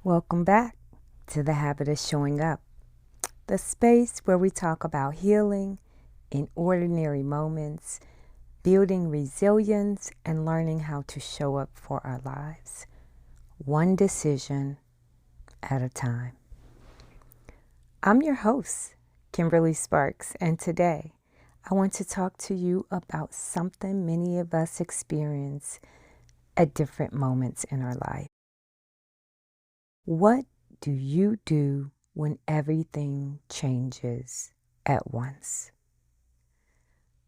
Welcome back to the Habit of Showing Up, the space where we talk about healing in ordinary moments, building resilience, and learning how to show up for our lives, one decision at a time. I'm your host, Kimberly Sparks, and today I want to talk to you about something many of us experience at different moments in our life. What do you do when everything changes at once?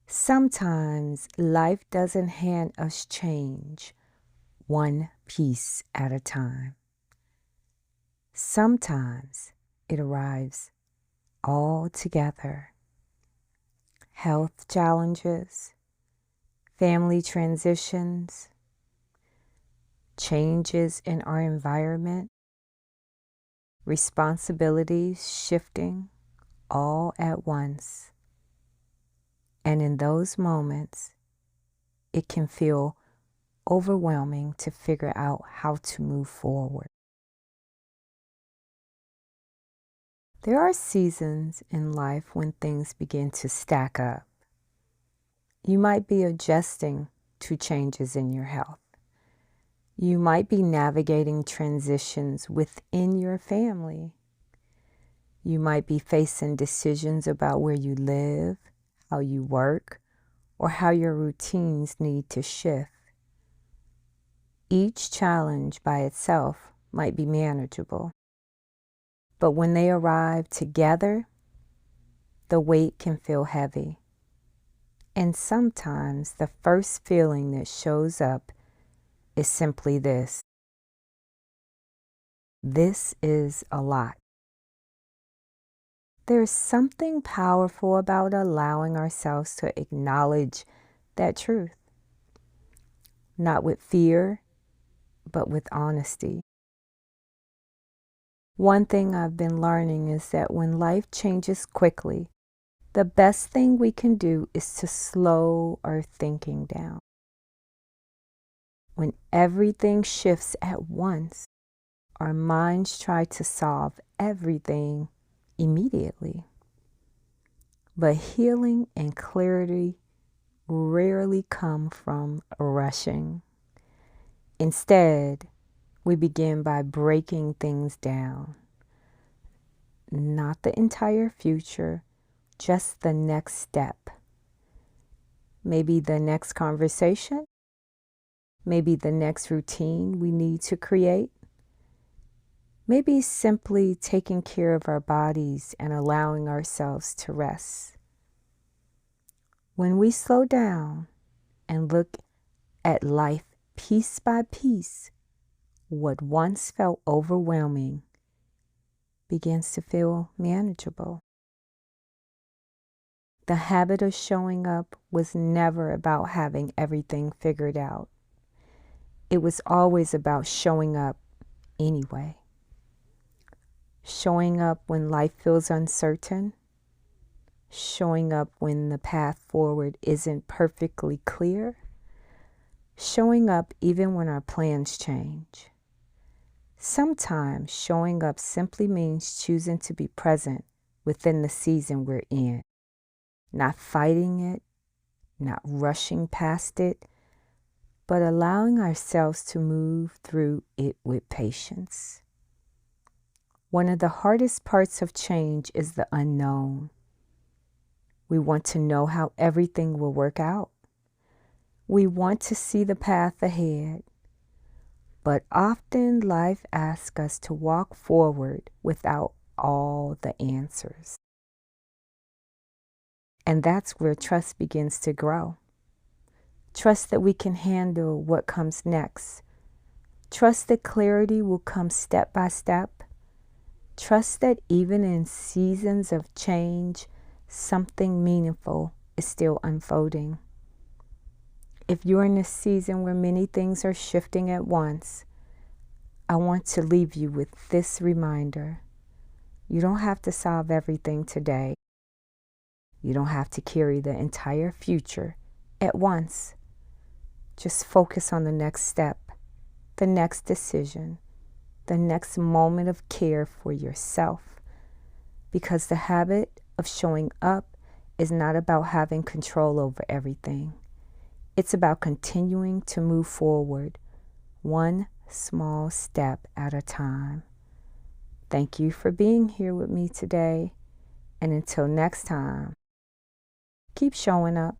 Sometimes life doesn't hand us change one piece at a time. Sometimes it arrives all together. Health challenges, family transitions, changes in our environment, responsibilities shifting all at once. And in those moments, it can feel overwhelming to figure out how to move forward. There are seasons in life when things begin to stack up. You might be adjusting to changes in your health. You might be navigating transitions within your family. You might be facing decisions about where you live, how you work, or how your routines need to shift. Each challenge by itself might be manageable, but when they arrive together, the weight can feel heavy. And sometimes the first feeling that shows up is simply this. This is a lot. There's something powerful about allowing ourselves to acknowledge that truth, not with fear, but with honesty. One thing I've been learning is that when life changes quickly, the best thing we can do is to slow our thinking down. When everything shifts at once, our minds try to solve everything immediately. But healing and clarity rarely come from rushing. Instead, we begin by breaking things down. Not the entire future, just the next step. Maybe the next conversation, maybe the next routine we need to create. Maybe simply taking care of our bodies and allowing ourselves to rest. When we slow down and look at life piece by piece, what once felt overwhelming begins to feel manageable. The habit of showing up was never about having everything figured out. It was always about showing up anyway. Showing up when life feels uncertain. Showing up when the path forward isn't perfectly clear. Showing up even when our plans change. Sometimes showing up simply means choosing to be present within the season we're in. Not fighting it, not rushing past it, but allowing ourselves to move through it with patience. One of the hardest parts of change is the unknown. We want to know how everything will work out. We want to see the path ahead. But often life asks us to walk forward without all the answers. And that's where trust begins to grow. Trust that we can handle what comes next. Trust that clarity will come step by step. Trust that even in seasons of change, something meaningful is still unfolding. If you're in a season where many things are shifting at once, I want to leave you with this reminder. You don't have to solve everything today. You don't have to carry the entire future at once. Just focus on the next step, the next decision, the next moment of care for yourself, because the habit of showing up is not about having control over everything. It's about continuing to move forward, one small step at a time. Thank you for being here with me today, and until next time, keep showing up.